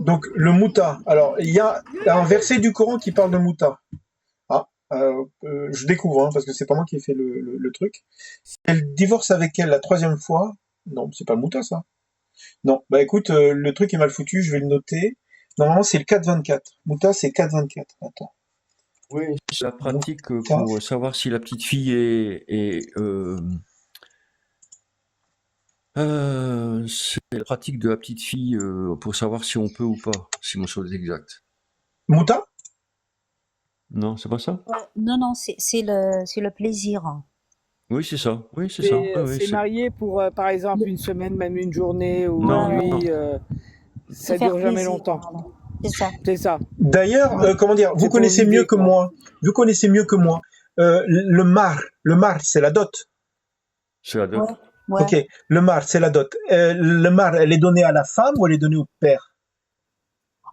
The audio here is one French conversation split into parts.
Donc le muta. Alors il y a un verset du Coran qui parle de muta. Ah, je découvre parce que c'est pas moi qui ai fait le truc. Si elle divorce avec elle la troisième fois, non, c'est pas le muta ça. Non, bah écoute, le truc est mal foutu, je vais le noter. Normalement c'est le 4,24. Muta c'est 4,24. Attends. Oui, c'est la pratique Muta. pour savoir si la petite fille c'est la pratique de la petite fille pour savoir si on peut ou pas, si mon chose est exact. Muta? Non, c'est pas ça? Non, c'est le plaisir. Oui, c'est ça. Oui, c'est ça. Oui, C'est marié pour, par exemple, une semaine, même une journée ou Non, une non. nuit. Se Ça faire dure jamais plaisir, longtemps. voilà. C'est ça. C'est ça. D'ailleurs, comment dire, vous C'est pour connaissez mieux vider, que quoi. moi. Vous connaissez mieux que moi. Le mar, c'est la dot. C'est la dot. Ouais. Ok, le mar, c'est la dot. Le mar, elle est donnée à la femme ou elle est donnée au père?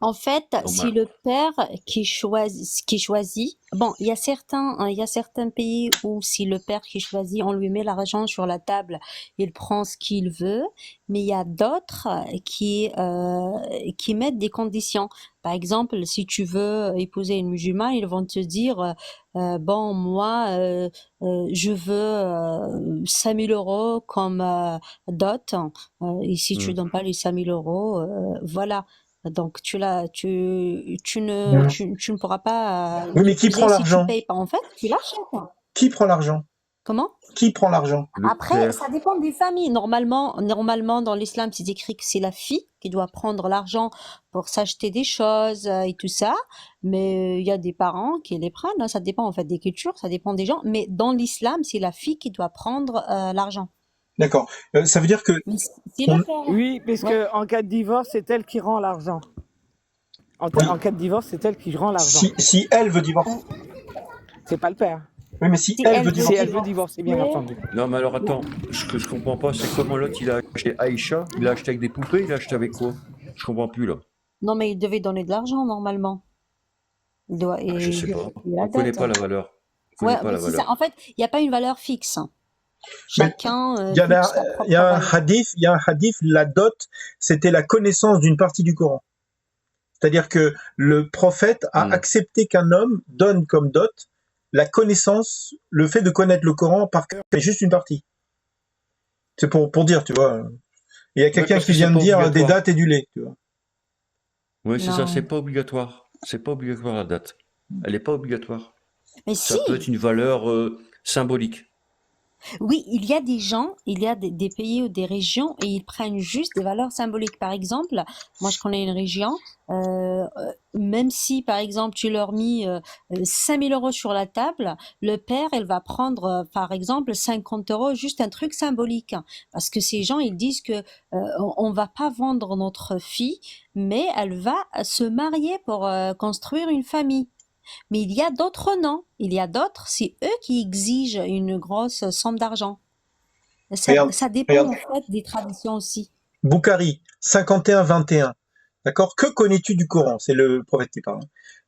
En fait, si le père qui choisit, bon, il y a certains pays où si le père qui choisit, on lui met l'argent sur la table, il prend ce qu'il veut, mais il y a d'autres qui mettent des conditions. Par exemple, si tu veux épouser une musulmane, ils vont te dire, bon, moi, je veux 5 000 euros comme dot, et si tu donnes pas les 5 000 euros, voilà. Donc tu ne pourras pas Oui, mais qui prend l'épouser si tu l'argent? payes pas. En fait, tu l'achètes. Qui prend l'argent? Comment? Qui prend l'argent? Après, ça dépend des familles. Normalement, dans l'islam, c'est écrit que c'est la fille qui doit prendre l'argent pour s'acheter des choses et tout ça. Mais il y a des parents qui les prennent, hein. Ça dépend en fait des cultures, ça dépend des gens. Mais dans l'islam, c'est la fille qui doit prendre l'argent. D'accord. Ça veut dire que Mais c'est le père. Oui, parce que en cas de divorce, c'est elle qui rend l'argent. En cas de divorce, c'est elle qui rend l'argent. si elle veut divorcer. C'est pas le père. Oui, mais si Si elle elle veut veut Si divorcer. elle veut divorcer, bien entendu. Non, mais alors attends, ce que je comprends pas, c'est comment l'autre il a acheté Aïcha, il a acheté avec des poupées, il a acheté avec quoi? Je comprends plus là. Non, mais il devait donner de l'argent normalement. Il doit, et Je il sais devait pas. payer la On connaît dette. pas la valeur. On connaît Ouais, pas mais la c'est ça. valeur. En fait, il n'y a pas une valeur fixe. Mais Chacun il y fixe sa propre il y a un valeur. hadith, la dot, c'était la connaissance d'une partie du Coran. C'est-à-dire que le prophète a accepté qu'un homme donne comme dot la connaissance, le fait de connaître le Coran par cœur, c'est juste une partie. C'est pour dire, tu vois. Il y a Oui, quelqu'un parce qui que c'est vient de pas dire des obligatoire. dates et du lait, tu vois. Oui, c'est ça, c'est Non. pas obligatoire. C'est pas obligatoire la date. Elle est pas obligatoire. Mais Ça si, peut être une valeur symbolique. oui, il y a des gens, il y a des pays ou des régions et ils prennent juste des valeurs symboliques. Par exemple, moi je connais une région, même si par exemple tu leur mis 5 000 euros sur la table, le père, elle va prendre par exemple 50 euros, juste un truc symbolique. Parce que ces gens, ils disent que on va pas vendre notre fille, mais elle va se marier pour construire une famille. Mais il y a d'autres non. Il y a d'autres, c'est eux qui exigent une grosse somme d'argent. Regarde, Ça dépend regarde. en fait des traditions aussi. Boukhari, 51-21. D'accord? Que connais-tu du Coran? C'est le prophète qui parle.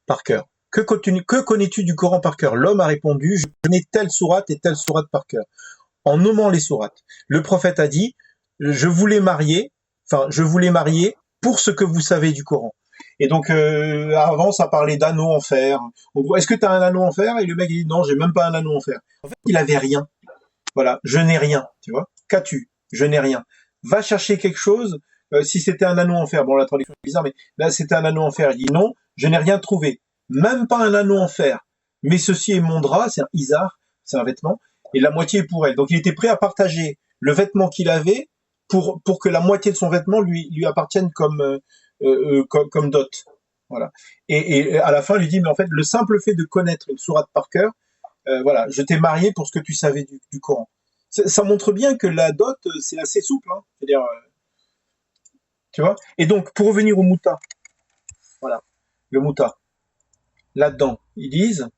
Par cœur. Que connais-tu du Coran par cœur? L'homme a répondu, je connais telle sourate et telle sourate par cœur. En nommant les sourates. Le prophète a dit, je voulais marier pour ce que vous savez du Coran. Et donc, avant, ça parlait d'anneau en fer. En gros, est-ce que tu as un anneau en fer? Et le mec, il dit, non, j'ai même pas un anneau en fer. En fait, il avait rien. Voilà, je n'ai rien, tu vois. Qu'as-tu? Je n'ai rien. Va chercher quelque chose. Si c'était un anneau en fer, bon, la traduction est bizarre, mais là, c'était un anneau en fer. Il dit, non, je n'ai rien trouvé. Même pas un anneau en fer. Mais ceci est mon drap, c'est un izar, c'est un vêtement, et la moitié est pour elle. Donc, il était prêt à partager le vêtement qu'il avait pour que la moitié de son vêtement lui appartienne comme dot. Voilà. Et à la fin, il lui dit, mais en fait, le simple fait de connaître une sourate par cœur, voilà, je t'ai marié pour ce que tu savais du Coran. Ça montre bien que la dot, c'est assez souple, hein. C'est-à-dire, tu vois. Et donc, pour revenir au muta, voilà, le muta, là-dedans, ils disent,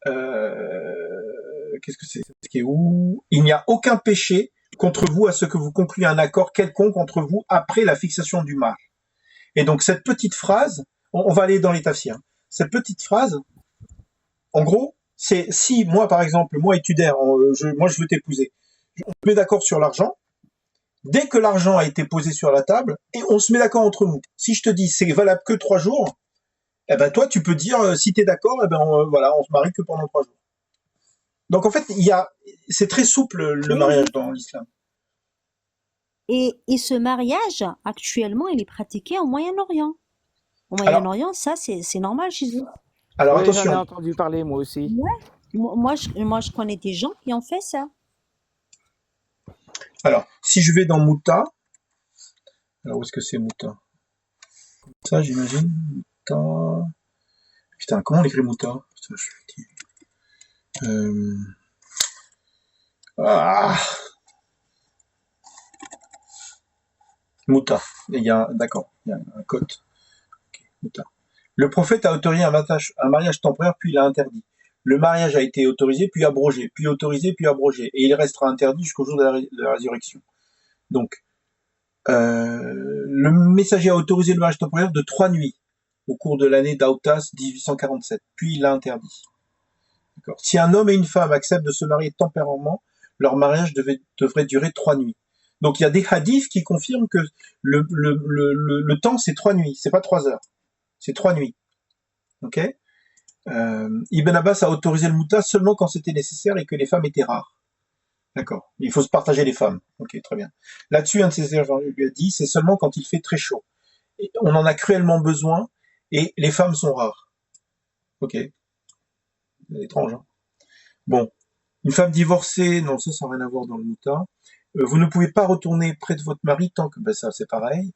qu'est-ce que c'est? Qui est où? Il n'y a aucun péché contre vous à ce que vous concluez un accord quelconque entre vous après la fixation du mar. Et donc, cette petite phrase, on va aller dans les tafsirs. Cette petite phrase, en gros, c'est si moi, par exemple, moi et Tuder, moi je veux t'épouser, on se met d'accord sur l'argent, Dès que l'argent a été posé sur la table, et on se met d'accord entre nous. Si je te dis c'est valable que 3 jours, eh ben toi tu peux dire si tu es d'accord, eh ben voilà, on se marie que pendant 3 jours. Donc en fait, c'est très souple le Et, mariage dans l'islam. et ce mariage, actuellement, il est pratiqué au Moyen-Orient. Au Alors, Moyen-Orient, ça, c'est normal chez eux. alors Oui, j'en ai attention. entendu parler moi aussi. Ouais. Moi, je connais des gens qui ont fait ça. Alors, si je vais dans Mouta, alors où est-ce que c'est Mouta? Ça, j'imagine. Mouta. Putain, comment on écrit Mouta? Putain, je suis fatigué. Ah, Mouta. D'accord, il y a un code. Ok, Mouta. Le prophète a autorisé un mariage temporaire, puis il a interdit. Le mariage a été autorisé, puis abrogé, puis autorisé, puis abrogé, et il restera interdit jusqu'au jour de la résurrection. Donc, le messager a autorisé le mariage temporaire de 3 nuits au cours de l'année d'Autas 1847, puis il l'a interdit. D'accord. Si un homme et une femme acceptent de se marier temporairement, leur mariage devrait durer 3 nuits. Donc il y a des hadiths qui confirment que le temps c'est 3 nuits, c'est pas 3 heures, c'est 3 nuits. Ok. Ibn Abbas a autorisé le mouta seulement quand c'était nécessaire et que les femmes étaient rares. D'accord. Il faut se partager les femmes. Ok, très bien. Là-dessus, un de ses élèves lui a dit, c'est seulement quand il fait très chaud. Et on en a cruellement besoin et les femmes sont rares. Ok. C'est étrange. Hein. Bon. Une femme divorcée, non, ça n'a rien à voir dans le mouta. Vous ne pouvez pas retourner près de votre mari tant que, ben ça, c'est pareil.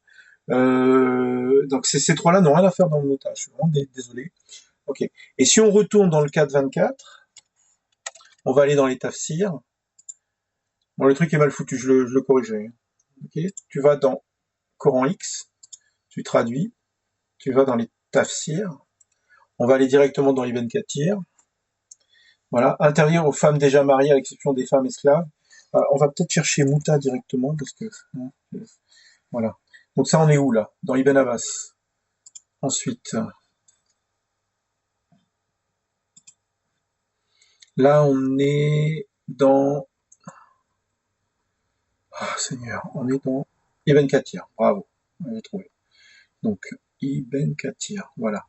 Donc ces trois-là n'ont rien à faire dans le mouta. Je suis vraiment désolé. Ok. Et si on retourne dans le 4.24, on va aller dans les tafsirs. Bon, le truc est mal foutu, je le corrigerai. Ok. Tu vas dans Coran X, tu traduis, tu vas dans les tafsirs. On va aller directement dans Ibn Kathir. Voilà. Interdire aux femmes déjà mariées à l'exception des femmes esclaves. Alors, on va peut-être chercher Mouta directement parce que voilà. Donc ça, on est où là? Dans Ibn Abbas. Ensuite, là, on est dans. Ah, Seigneur, on est dans Ibn Kathir. Bravo, on l'a trouvé. Donc Ibn Kathir, voilà.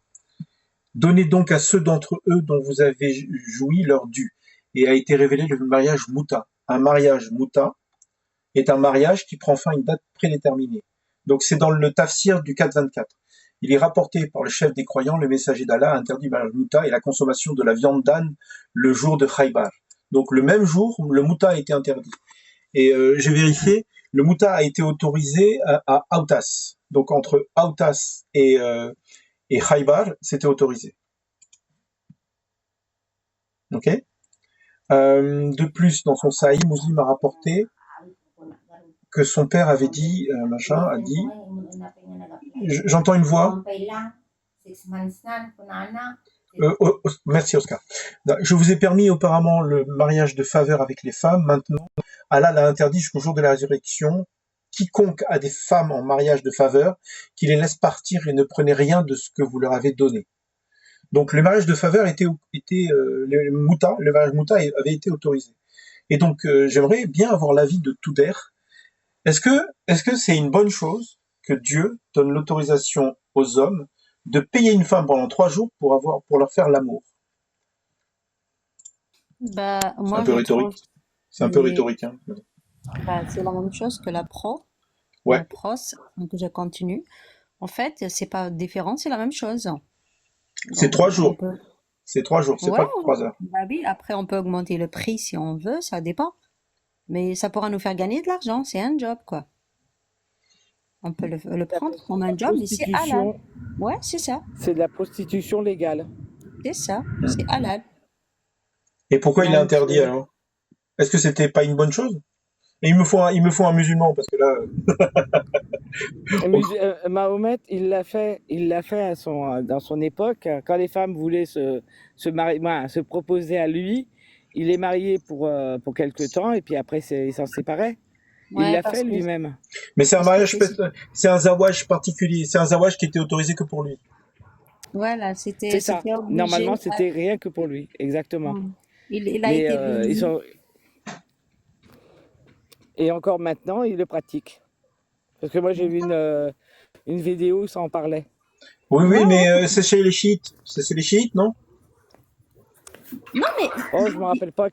Donnez donc à ceux d'entre eux dont vous avez joui leur dû. Et a été révélé le mariage Mouta. Un mariage Mouta est un mariage qui prend fin à une date prédéterminée. Donc c'est dans le tafsir du 4.24. Il est rapporté par le chef des croyants, le messager d'Allah a interdit le mariage Mouta et la consommation de la viande d'âne le jour de Khaybar. Donc le même jour, le Mouta a été interdit. Et j'ai vérifié, le Mouta a été autorisé à Autas. Donc entre Autas et Khaybar, c'était autorisé. Ok. De plus, dans son Sahih, Muslim a rapporté que son père avait dit, a dit, j'entends une voix. Merci Oscar. Je vous ai permis auparavant le mariage de faveur avec les femmes. Maintenant, Allah l'a interdit jusqu'au jour de la résurrection. Quiconque a des femmes en mariage de faveur, qui les laisse partir et ne prenez rien de ce que vous leur avez donné. Donc le mariage de faveur le mariage Mouta avait été autorisé. Et donc j'aimerais bien avoir l'avis de Touder. Est-ce que c'est une bonne chose que Dieu donne l'autorisation aux hommes de payer une femme pendant 3 jours pour leur faire l'amour? Bah, C'est un moi, peu je rhétorique. trouve C'est un peu que rhétorique. Hein. c'est la même chose que la Ouais, pros, donc je continue. En fait, c'est pas différent, c'est la même chose. c'est Donc, 3 on jours. peut, C'est 3 jours, c'est ouais, pas 3 heures. bah oui, après, on peut augmenter le prix si on veut, ça dépend. Mais ça pourra nous faire gagner de l'argent, c'est un job, quoi. On peut le prendre comme un La job, mais c'est halal. prostitution, Ouais, c'est ça, c'est de la prostitution légale. c'est halal. Et pourquoi il l'a Donc, interdit alors? Est-ce que c'était pas une bonne chose? Et il me faut un musulman parce que là. Mahomet, il l'a fait dans son époque, quand les femmes voulaient se proposer à lui, il les mariait pour quelque temps et puis après ils s'en séparaient. Il Ouais, l'a fait lui-même. Mais c'est un parce que mariage, c'est un zawaj particulier. C'est un zawaj qui était autorisé que pour lui. voilà, C'est ça. c'était obligé. Normalement, c'était rien que pour lui, exactement. Il a Mais été béni. Et encore maintenant, il le pratique. Parce que moi, j'ai vu une vidéo où ça en parlait. Oui, oui, Ouais, mais c'est chez les chiites. C'est les chiites, non? non, mais Oh, je me rappelle pas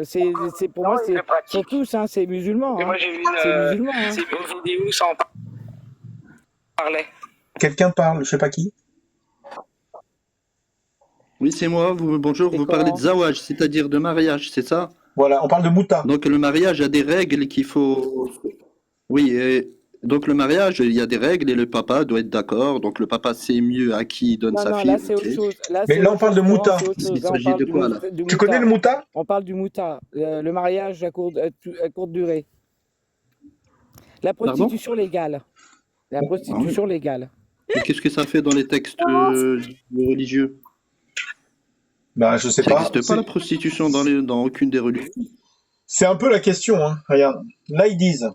c'est pour moi, c'est sont tous, hein, c'est musulman, Et moi, hein. j'ai vu C'est musulman, hein. une vidéo où ça en parlait. Quelqu'un parle, je sais pas qui. Oui, c'est moi. Bonjour, C'est vous parlez de comment? zawaj, c'est-à-dire de mariage, c'est ça? Voilà, on parle de Mouta. Donc le mariage a des règles qu'il faut. Oui, donc le mariage, il y a des règles et le papa doit être d'accord. Donc le papa sait mieux à qui il donne Non, sa non, fille. là, c'est autre Ok. chose. Là, Mais c'est là, on autre parle de chose, Laurent, Mouta. c'est autre chose. Il Là, on s'agit parle de du quoi là? du Tu connais le mouta. Mouta? On parle du mouta, le mariage à courte durée. La Pardon? prostitution légale. La Ah oui. prostitution légale. Et qu'est-ce que ça fait dans les textes religieux? Bah, je sais Ça pas. n'existe pas la prostitution dans aucune des religions. C'est un peu la question, hein. Regarde. Là, ils disent,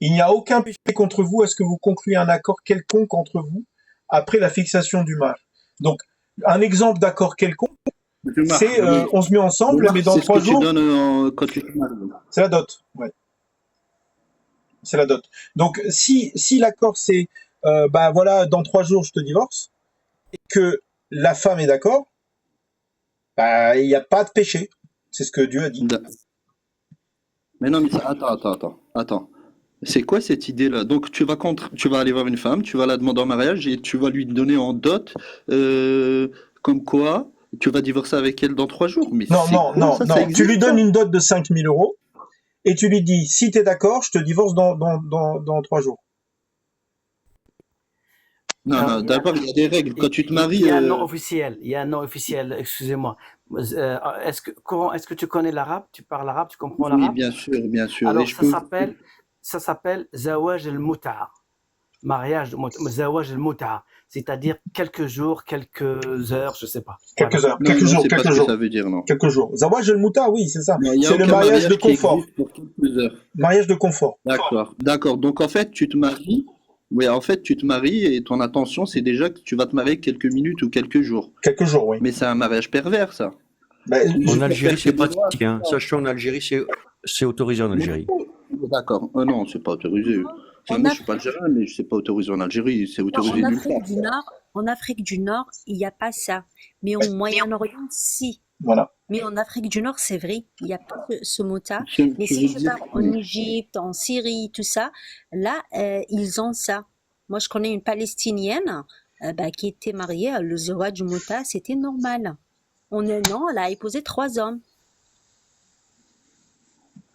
il n'y a aucun péché contre vous. Est-ce que vous concluez un accord quelconque entre vous après la fixation du mariage? Donc, un exemple d'accord quelconque, c'est Oui. on se met Le ensemble, mahar, mais dans c'est ce 3 que tu jours, donnes quand tu te maries. c'est la dot. Ouais, c'est la dot. Donc, si l'accord c'est, bah voilà, dans 3 jours, je te divorce, et que la femme est d'accord, bah il n'y a pas de péché. C'est ce que Dieu a dit. Mais non, mais attends. C'est quoi cette idée-là? Donc tu vas aller voir une femme, tu vas la demander en mariage et tu vas lui donner en dot, comme quoi tu vas divorcer avec elle dans 3 jours. Mais Non, c'est non, quoi non, ça? non. Ça Tu existe lui ça? donnes une dot de 5 000 euros et tu lui dis, si tu es d'accord, je te divorce dans 3 jours. Non, Non, non, d'abord il y a des règles. Quand tu te maries, il y a un nom officiel. Il y a un nom officiel, excusez-moi. Est-ce que tu connais l'arabe? Tu parles arabe? Tu comprends oui, l'arabe? bien sûr, bien sûr. Et Alors, je peux. ça s'appelle Zawaj al-Mut'a. Mariage de Zawaj al-Mut'a. C'est-à-dire quelques jours, quelques heures, je sais pas. Quelques Voilà. heures, Non, quelques non, jours, c'est pas quelques ce que jours, ça veut dire, non. quelques jours. Zawaj el-Mouta, oui, c'est ça. Non, il n'y a C'est le aucun mariage de mariage qui confort. existe pour quelques heures. Mariage de confort. D'accord. Donc en fait, tu te maries. Oui, en fait, tu te maries et ton intention, c'est déjà que tu vas te marier quelques minutes ou quelques jours. Quelques jours, oui. Mais c'est un mariage pervers, ça. Ben, Juste En pour Algérie, faire c'est tes devoirs, pratique. Hein. Sache qu'en Algérie, c'est autorisé en Algérie. D'accord. Non, c'est pas autorisé. En Moi, je suis pas Afrique, algérien, mais c'est pas autorisé en Algérie. C'est non, autorisé nulle part. En Afrique du Nord, il n'y a pas ça. Mais au Moyen-Orient, si. voilà. Mais en Afrique du Nord, c'est vrai, il n'y a pas ce mot-là. Tu Mais tu si veux je dire. pars en Égypte, en Syrie, tout ça, là, ils ont ça. Moi, je connais une Palestinienne bah, qui était mariée, le Zawaj Mouta, c'était normal. En un an, elle a épousé 3 hommes.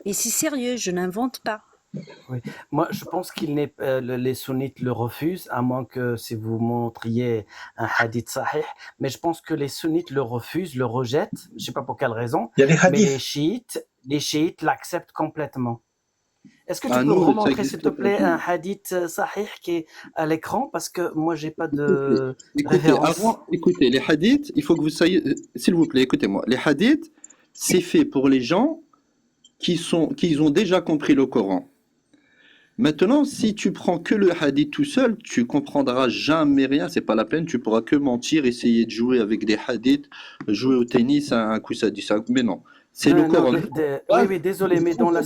Et c'est sérieux, je n'invente pas. Oui. Moi, je pense les sunnites le refusent, à moins que si vous montriez un hadith sahih. Mais je pense que les sunnites le refusent, le rejettent. Je sais pas pour quelle raison. Il y a des Mais hadiths. les chiites l'acceptent complètement. Est-ce que tu Ah peux non, ça remontrer, s'il existe te pas. plaît, un hadith sahih qui est à l'écran? Parce que moi, j'ai pas de Écoutez, référence. écoutez, les hadiths, il faut que vous soyez, s'il vous plaît, écoutez-moi. Les hadiths, c'est fait pour les gens qui ont déjà compris le Coran. Maintenant, si tu prends que le hadith tout seul, tu comprendras jamais rien, c'est pas la peine, tu pourras que mentir, essayer de jouer avec des hadiths, jouer au tennis, un coup ça dit ça, mais non. C'est le Non, Coran. oui, désolé, mais dans la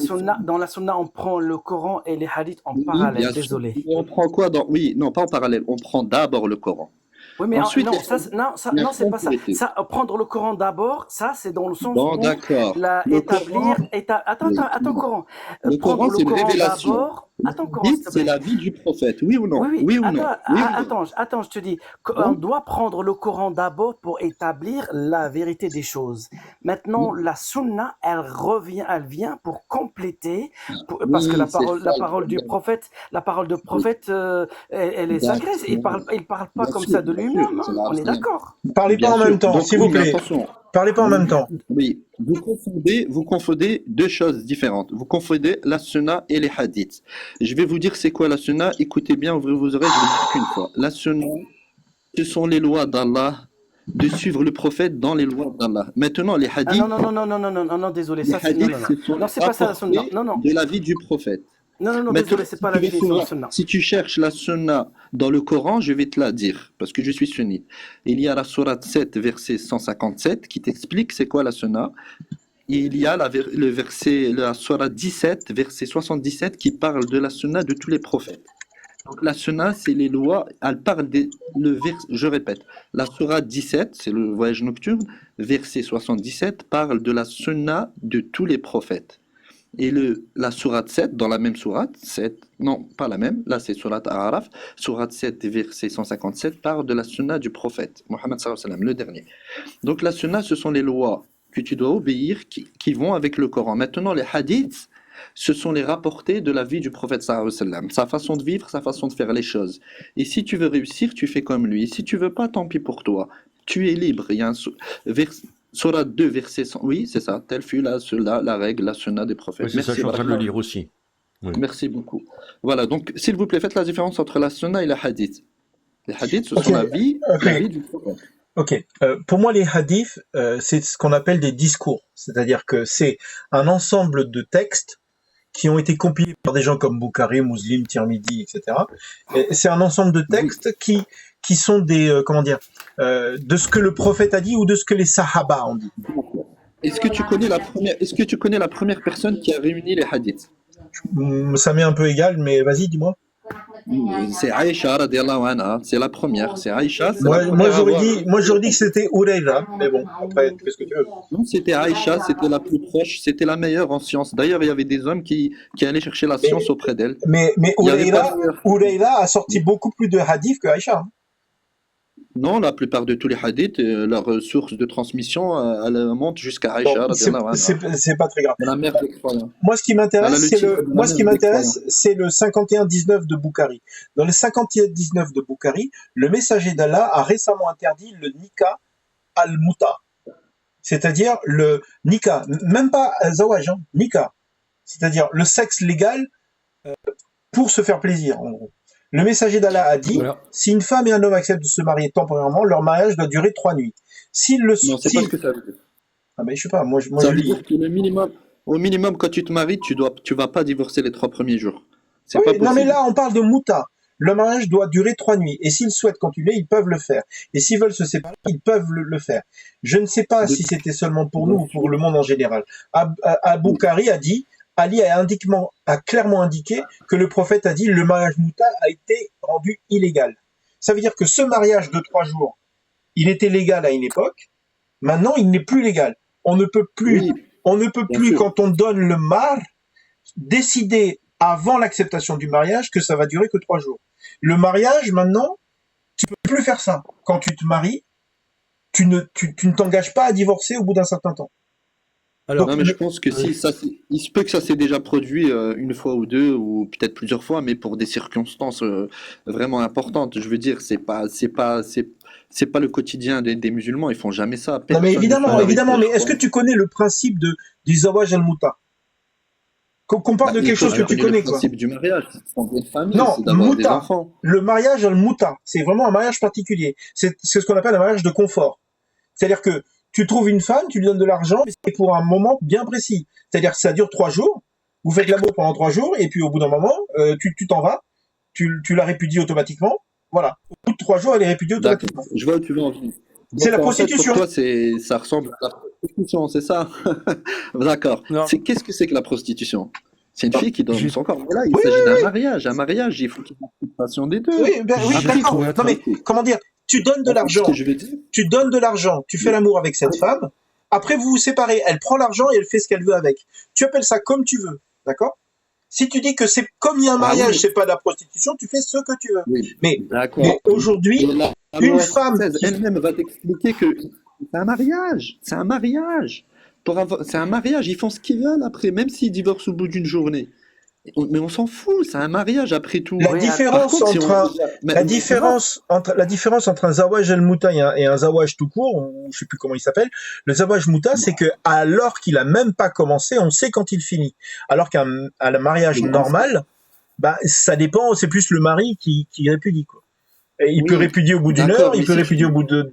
sunna, on prend le Coran et les hadiths en Oui, parallèle, bien sûr. désolé. Et on prend quoi dans. Oui, non, pas en parallèle, on prend d'abord le Coran. Oui, mais Ensuite, non, la non, c'est pas ça. compléter. Ça, prendre le Coran d'abord, ça, c'est dans le sens Bon, où d'accord. Le Coran, attends, Coran. le Prendre Coran, le c'est une Coran révélation. d'abord. Le Attends, Coran, s'il hadith, te c'est plaît. la vie du prophète, oui ou non? Oui, Oui ou non? Oui ou non? attends, je te dis qu'on Hein? doit prendre le Coran d'abord pour établir la vérité des choses. Maintenant, la sunna, elle vient pour compléter, parce que Oui, la c'est ça le parole du problème. prophète, elle est sacrée. Il D'accord. parle pas Bien comme sûr, ça de bien sûr, lui-même, c'est hein. la On est d'accord. Parlez pas bien en sûr. même temps, Donc s'il oui, vous mais plaît. attention. Parlez pas en même temps. Oui, vous confondez deux choses différentes. Vous confondez la sunna et les hadiths. Je vais vous dire c'est quoi la sunna. Écoutez bien, ouvrez vos oreilles, je vais le dire qu'une fois. La sunna, ce sont les lois d'Allah, de suivre le prophète dans les lois d'Allah. Maintenant, les Ah hadiths, non, désolé, les ça c'est non, hadiths, ce sont non, c'est pas ça la sunna. rapportés Non, de la vie du prophète. désolé, Maintenant, c'est si pas tu la veux définition de savoir, sunna. si tu cherches la sunna dans le Coran, je vais te la dire, parce que je suis sunnite. Il y a la sourate 7, verset 157, qui t'explique c'est quoi la sunna. il y a le verset, la Surah 17, verset 77, qui parle de la sunna de tous les prophètes. Donc la sunna, c'est les lois, elle parle je répète, la Surah 17, c'est le voyage nocturne, verset 77, parle de la sunna de tous les prophètes. Et la sourate 7, dans la même sourate, 7, non, pas la même, là c'est sourate Araf, sourate 7, verset 157, parle de la sunna du prophète, Mohammed sallallahu alayhi wa sallam, le dernier. Donc la sunna, ce sont les lois que tu dois obéir qui vont avec le Coran. Maintenant, les hadiths, ce sont les rapportés de la vie du prophète sallallahu alayhi wa sallam, sa façon de vivre, sa façon de faire les choses. Et si tu veux réussir, tu fais comme lui. Et si tu veux pas, tant pis pour toi. Tu es libre. Il y a Surah 2, verset 100. Oui, c'est ça. Telle fut la règle, la sunna des prophètes. Oui, c'est ça, je suis en train de le lire aussi. Oui. Merci beaucoup. Voilà, donc s'il vous plaît, faites la différence entre la sunna et la hadith. Les hadiths, ce sont la vie du prophète. Ok. Pour moi, les hadiths, c'est ce qu'on appelle des discours. C'est-à-dire que c'est un ensemble de textes qui ont été compilés par des gens comme Bukhari, Muslim, Tirmidhi, etc. Et c'est un ensemble de textes qui sont des, de ce que le prophète a dit ou de ce que les sahaba ont dit. Est-ce que tu connais la première personne qui a réuni les hadiths? Ça m'est un peu égal, mais vas-y, dis-moi. C'est Aïcha, radiallahu anha, c'est la première. C'est Aïcha. Moi, j'aurais dit que c'était Hurayra, mais bon, après, qu'est-ce que tu veux? Non, c'était Aïcha, c'était la plus proche, c'était la meilleure en science. D'ailleurs, il y avait des hommes qui allaient chercher la science auprès d'elle. Mais Hurayra a sorti beaucoup plus de hadiths que Aïcha. Non, la plupart de tous les hadiths, leur source de transmission, elle monte jusqu'à Aïcha. Bon, c'est pas très grave. La mère des croyants. Moi, ce qui m'intéresse, c'est le 51-19 de Bukhari. Dans le 51-19 de Bukhari, le messager d'Allah a récemment interdit le nikah al-muta. C'est-à-dire le nikah, même pas zawaj, hein, nikah. C'est-à-dire le sexe légal pour se faire plaisir, en gros. Le messager d'Allah a dit, si une femme et un homme acceptent de se marier temporairement, leur mariage doit durer 3 nuits. Non, c'est pas ce que ça veut dire. Ah ben, je sais pas, moi Ça je veut lis. dire que au minimum, quand tu te maries, tu vas pas divorcer les 3 premiers jours. C'est Oui, pas non possible. mais là, on parle de muta. Le mariage doit durer 3 nuits. Et s'ils souhaitent continuer, ils peuvent le faire. Et s'ils veulent se séparer, ils peuvent le faire. Je ne sais pas si c'était seulement pour nous ou pour le monde en général. Bukhari a dit, Ali a clairement indiqué que le prophète a dit le mariage muta a été rendu illégal. Ça veut dire que ce mariage de 3 jours, il était légal à une époque. Maintenant, il n'est plus légal. On ne peut plus, sûr. quand on donne le mar, décider avant l'acceptation du mariage que ça va durer que 3 jours. Le mariage, maintenant, tu peux plus faire ça. Quand tu te maries, tu ne t'engages pas à divorcer au bout d'un certain temps. Alors, Non, mais je pense que il se peut que ça s'est déjà produit une fois ou deux, ou peut-être plusieurs fois, mais pour des circonstances vraiment importantes. Je veux dire, c'est pas le quotidien des musulmans. Ils font jamais ça. Non, mais Personne évidemment, ne mais fait est-ce que tu connais le principe du zawaj al-muta? Qu'on parle de quelque chose que tu connais, le quoi. principe du mariage, c'est de fonder une famille, Non, c'est d'avoir des muta. enfants. Le mariage al-muta, c'est vraiment un mariage particulier. C'est ce qu'on appelle un mariage de confort. C'est-à-dire que tu trouves une femme, tu lui donnes de l'argent, mais c'est pour un moment bien précis. C'est-à-dire que ça dure 3 jours, vous faites l'amour pendant 3 jours, et puis au bout d'un moment, tu t'en vas, tu la répudies automatiquement. Voilà. Au bout de 3 jours, elle est répudiée automatiquement. D'accord. Je vois où tu veux en venir. C'est la Donc, en fait, prostitution. pour toi, ça ressemble à la prostitution, c'est ça? D'accord. non. Qu'est-ce que c'est que la prostitution? C'est une fille qui donne Juste- son corps. Mais là, il s'agit d'un mariage. Un mariage, il faut qu'il y ait une participation des deux. Oui, oui, Après, il d'accord. faut être- Non, mais comment dire? Tu donnes de Ce l'argent. que je veux dire, Tu fais l'amour avec cette femme. Après, vous vous séparez. Elle prend l'argent et elle fait ce qu'elle veut avec. Tu appelles ça comme tu veux, d'accord? Si tu dis que c'est comme il y a un mariage, oui. c'est pas de la prostitution, tu fais ce que tu veux. oui. Mais D'accord. aujourd'hui, Et la une loi femme française elle-même va t'expliquer que c'est un mariage. C'est un mariage. C'est un mariage. Ils font ce qu'ils veulent après, même s'ils divorcent au bout d'une journée. Mais on s'en fout. C'est un mariage après tout. La Oui, différence Par contre, la différence entre un zawaj al-muta et un zawaj tout court, ou je sais plus comment il s'appelle, le zawaj muta, c'est que alors qu'il a même pas commencé, on sait quand il finit. Alors qu'un mariage normal, bah, ça dépend, c'est plus le mari qui répudie, quoi. Et il peut répudier au bout d'une D'accord, heure, il mais peut si répudier au bout de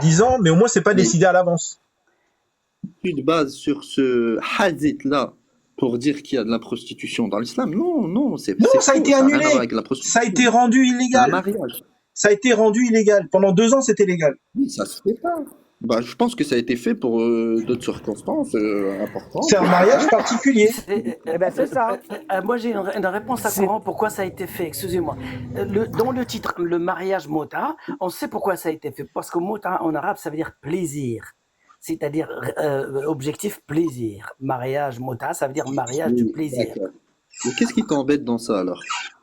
10 ans, mais au moins c'est pas Mais- décidé à l'avance. tu te bases sur ce hadith-là pour dire qu'il y a de la prostitution dans l'islam. Non, c'est Non, c'est ça a faux, été n'a rien à annulé. voir avec la prostitution. Ça a été rendu C'est un illégal. mariage. Ça a été rendu illégal. Pendant 2 ans, c'était légal. Oui, ça se fait pas. Bah, je pense que ça a été fait pour d'autres circonstances importantes. C'est un mariage particulier. Eh ben, c'est ça. Moi, j'ai une réponse à C'est- Coran. Pourquoi ça a été fait? Excusez-moi. Dans le titre, le mariage mota, on sait pourquoi ça a été fait. Parce que mota en arabe, ça veut dire plaisir. C'est-à-dire objectif plaisir. Mariage mota, ça veut dire mariage du Oui, plaisir. d'accord. Mais qu'est-ce qui t'embête dans ça alors?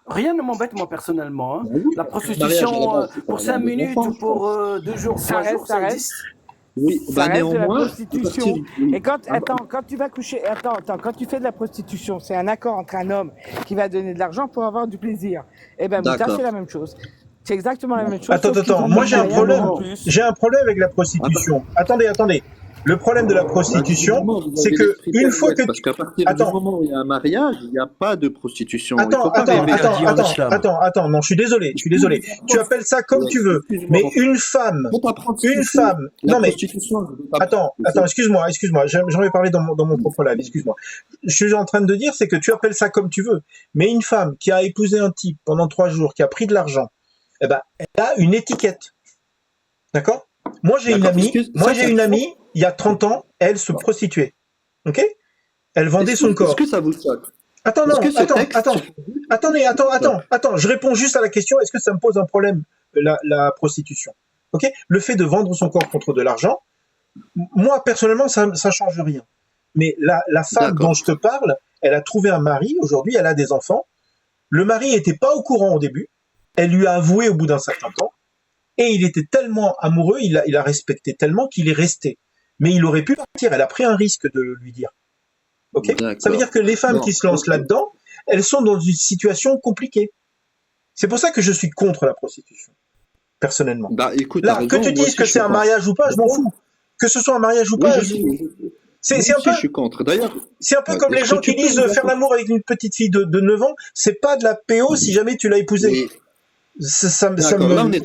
Rien ne m'embête, moi, personnellement. Hein. Bah oui, La mariage, prostitution, là-bas, c'est pour pour 5 avoir des minutes enfants, ou je pour pense. 2 jours, Ça 3 reste, jours, ça ça reste. existe. Oui, Ça bah reste de la néanmoins, à prostitution. partir oui. Et quand tu vas coucher, quand tu fais de la prostitution, c'est un accord entre un homme qui va donner de l'argent pour avoir du plaisir. Et ben, Mouta, D'accord. c'est la même chose. C'est exactement la même chose. Attends, sauf qu'ils attends, ont moi mis j'ai un rien problème. en plus. J'ai un problème avec la prostitution. Attendez. Le problème de la Bah, prostitution, justement, vous c'est avez que l'esprit une fois que pervers, parce qu'à partir du attends, moment où il y a un mariage, il n'y a pas de prostitution. Il attends, faut pas attends, rêver. interdit en islam. attends, non, je suis désolé. Tu appelles ça comme tu veux. Mais une femme, Pour t'apprendre ce qu'il faut, la la mais prostitution, je veux pas attends, excuse-moi, j'en ai parlé dans mon propre live, excuse-moi. Je suis en train de dire, c'est que tu appelles ça comme tu veux. Mais une femme qui a épousé un type pendant 3 jours, qui a pris de l'argent, eh ben, elle a une étiquette. D'accord? Moi, j'ai une D'accord. amie, il y a 30 ans, elle se prostituait. Ok? Elle vendait son Est-ce corps. que ça vous choque? Attends, Est-ce non, que ce texte... attends, je réponds juste à la question, est-ce que ça me pose un problème, la prostitution? Ok? Le fait de vendre son corps contre de l'argent, moi, personnellement, ça change rien. Mais la femme D'accord. dont je te parle, elle a trouvé un mari, aujourd'hui, elle a des enfants. Le mari était pas au courant au début. Elle lui a avoué au bout d'un certain temps. Et il était tellement amoureux, il a respecté tellement qu'il est resté. Mais il aurait pu partir, elle a pris un risque de lui dire. Ok? D'accord. Ça veut dire que les femmes Bon, qui se lancent ok. là-dedans, elles sont dans une situation compliquée. C'est pour ça que je suis contre la prostitution, personnellement. Bah écoute, Là, t'as que raison, tu moi dises aussi, que je c'est suis un contre. mariage ou pas, je m'en fous. Que ce soit un mariage ou Oui, pas, je sais. Moi c'est un aussi, peu, je suis contre. D'ailleurs, c'est un peu ouais, comme les est-ce que gens tu qui peux disent nous faire apporter... l'amour avec une petite fille de 9 ans, c'est pas de la PO si jamais tu l'as épousée. Oui, Ça d'accord. Là, me...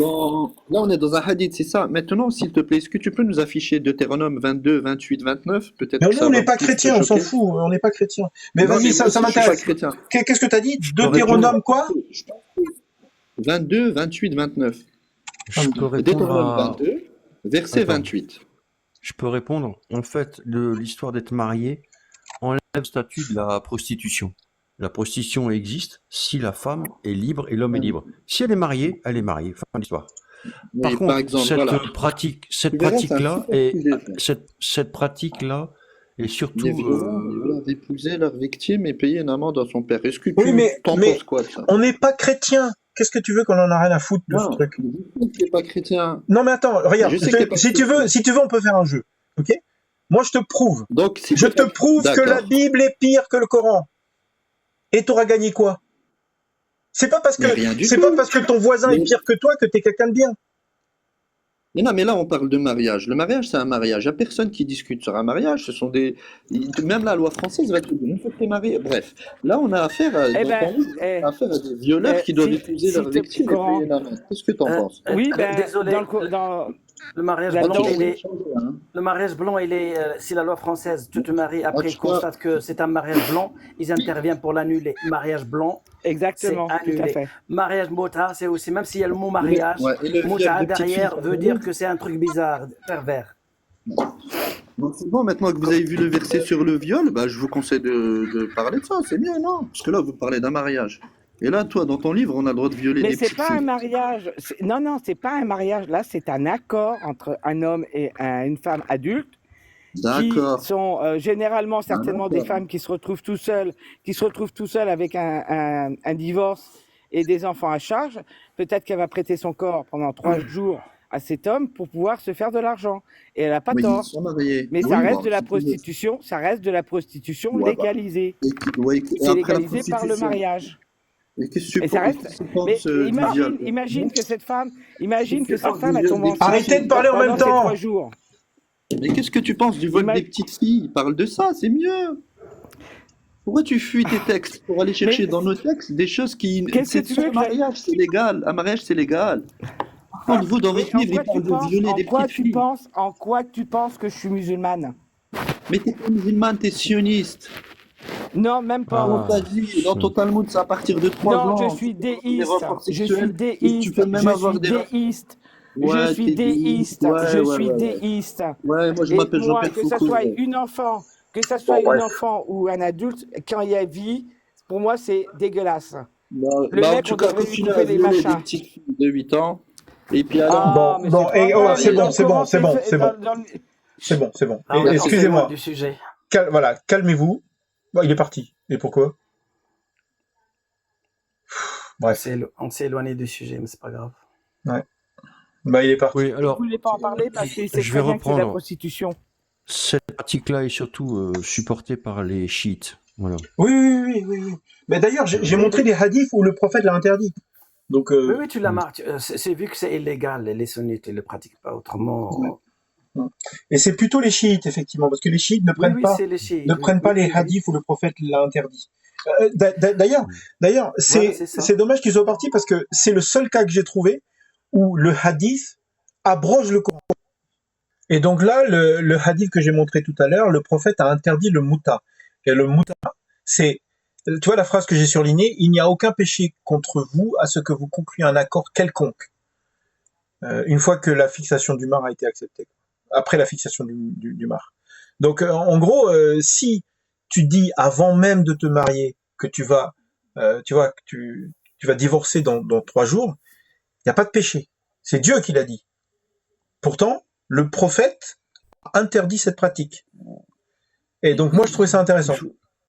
on est dans un hadith, c'est ça. Maintenant, s'il te plaît, est-ce que tu peux nous afficher Deutéronome 22, 28, 29? Peut-être Mais que nous, ça on va n'est pas plus te chrétiens, on s'en choquer. fout, on n'est pas chrétiens. Mais Non, vas-y, mais ça moi aussi, je suis pas m'intéresse. chrétien. Qu'est-ce que t'as dit? Je peux répondre. Deutéronome quoi? 22, 28, 29. Je peux répondre Deutéronome à... 22, verset Attends. 28. Je peux répondre. En fait, l'histoire d'être marié enlève le statut de la prostitution. La prostitution existe si la femme est libre et l'homme est libre. Si elle est mariée, elle est mariée. Fin de l'histoire. Par Oui, contre, par exemple, cette voilà. pratique, Tu verras, c'est un super sujet. cette pratique-là est surtout. Les violents, ils doivent épouser leur victime et payer une amende à son père. Est-ce que Oui, mais t'en penses quoi de ça? on n'est pas chrétiens. Qu'est-ce que tu veux qu'on en a rien à foutre de ce Non, truc? je sais que t'es pas chrétien. Non, mais attends, regarde, Je sais que t'es pas si tu veux, on peut faire un jeu. Ok? Moi, je te prouve. Donc, si Je t'es te pas- prouve que la D'accord. Bible est pire que le Coran. Et t'auras gagné quoi? C'est pas parce Mais rien du c'est tout. pas parce que ton voisin est Mais- pire que toi que t'es quelqu'un de bien. Mais non, mais là, on parle de mariage. Le mariage, c'est un mariage. Il n'y a personne qui discute sur un mariage. Ce sont des... Même la loi française va te dire, une fois que t'es marié... Bref, là, on a affaire à, Eh dans ben, ton livre, on eh, a affaire à des violeurs qui doivent si- épouser si leur t'es victime et Coran. payer l'amende. Qu'est-ce que t'en penses? Oui, ben, Désolé, dans le mariage là-dedans, blanc, Attends, il est, le mariage blanc, il est, si la loi française, tu te maries, après ils tu vois. constatent que c'est un mariage blanc, ils interviennent pour l'annuler. Mariage blanc, exactement, c'est tout à annulé. fait. Mariage mota, c'est aussi, même s'il y a le mot mariage, Ouais, et le viol mota de petite derrière fille, veut dire que c'est un truc bizarre, pervers. Donc c'est bon, maintenant que vous avez vu le verset sur le viol, bah, je vous conseille de parler de ça, c'est mieux, non? Parce que là, vous parlez d'un mariage. Et là, toi, dans ton livre, on a le droit de violer Mais des c'est petites pas un filles. mariage. Non, c'est pas un mariage. Là, c'est un accord entre un homme et une femme adulte qui D'accord. sont généralement certainement des d'accord. femmes qui se retrouvent tout seules avec un divorce et des enfants à charge. Peut-être qu'elle va prêter son corps pendant 3 jours à cet homme pour pouvoir se faire de l'argent. Et elle n'a pas Oui, ils tort. sont mariés. Mais Oui, ça reste bon, de la si tu veux. prostitution. Ça reste de la prostitution Ouais, bah, légalisée. ouais, et C'est après la légalisé par le prostitution. mariage. Et qu'est-ce que Et ça reste. tu Mais penses du viol? imagine que cette femme, elle parles tombe du viol des enceinte. Arrêtez de parler en même pendant ces temps. 3 jours. Mais qu'est-ce que tu penses du vol Ima- des petites filles? Parle de ça, c'est mieux. Pourquoi tu fuis tes textes pour aller chercher Mais- dans nos textes des choses qui... Qu'est-ce que tu veux un que j'aille- mariage, c'est légal. Un mariage, c'est légal. Quand vous, dans Mais votre en livre, il quoi tu parle de penses, violer des petites filles. en quoi tu penses que je suis musulmane? Mais t'es pas musulmane, t'es sioniste. Non, même pas. On t'a dit, dans ton Talmud, c'est à partir de 3 Non, ans. je suis Les déiste. rapports Je suis sexuels, et tu déiste. peux même Je avoir suis des... déiste. Ouais, je suis t'es déiste. déiste, Ouais, je ouais, suis ouais, ouais. déiste. Ouais, moi je Et m'appelle moi, Jean-Pierre que ça Foucault. soit Ouais. Bon, une bref. enfant ou un adulte, quand il y a vie, pour moi, c'est dégueulasse. Le En mec, tout on cas, devrait lui continuez à couper les violer des machins. petites filles de 8 ans. Et puis alors, Ah, Bon, mais c'est bon, pas et oh, vrai, c'est mais dans bon, le c'est bon, Coran, c'est bon, c'est bon, c'est bon, c'est bon. Ah, on merci. s'est loin Excusez-moi, du sujet. voilà, calmez-vous. Bon, il est parti. Et pourquoi? Bref, On s'est éloigné du sujet, mais c'est pas grave. ouais. Bah, il est parti. Oui, il alors, voulait pas en parler parce qu'il sait je vais très bien que c'est de la reprendre. prostitution. Cette pratique-là est surtout supportée par les chiites. Voilà. Oui. Mais d'ailleurs, j'ai montré Oui. des hadiths où le prophète l'a interdit. Donc, Oui, tu l'as marqué. C'est vu que c'est illégal, les sunnites, ils ne le pratiquent pas autrement. et c'est plutôt les chiites, effectivement, parce que les chiites ne prennent Oui, pas, c'est les chiites. Oui, les oui. hadiths où le prophète l'a interdit. D'ailleurs, Voilà, c'est c'est ça. dommage qu'ils soient partis parce que c'est le seul cas que j'ai trouvé où le hadith abroge le Coran. Et donc là, le hadith que j'ai montré tout à l'heure, le prophète a interdit le muta. Et le muta, c'est, tu vois la phrase que j'ai surlignée, il n'y a aucun péché contre vous à ce que vous concluez un accord quelconque, une fois que la fixation du mar a été acceptée, après la fixation du mar. Donc en gros, si tu dis avant même de te marier que tu vas, que tu vas divorcer dans 3 jours, il n'y a pas de péché. C'est Dieu qui l'a dit. Pourtant, le prophète interdit cette pratique. Et donc moi je trouvais ça intéressant.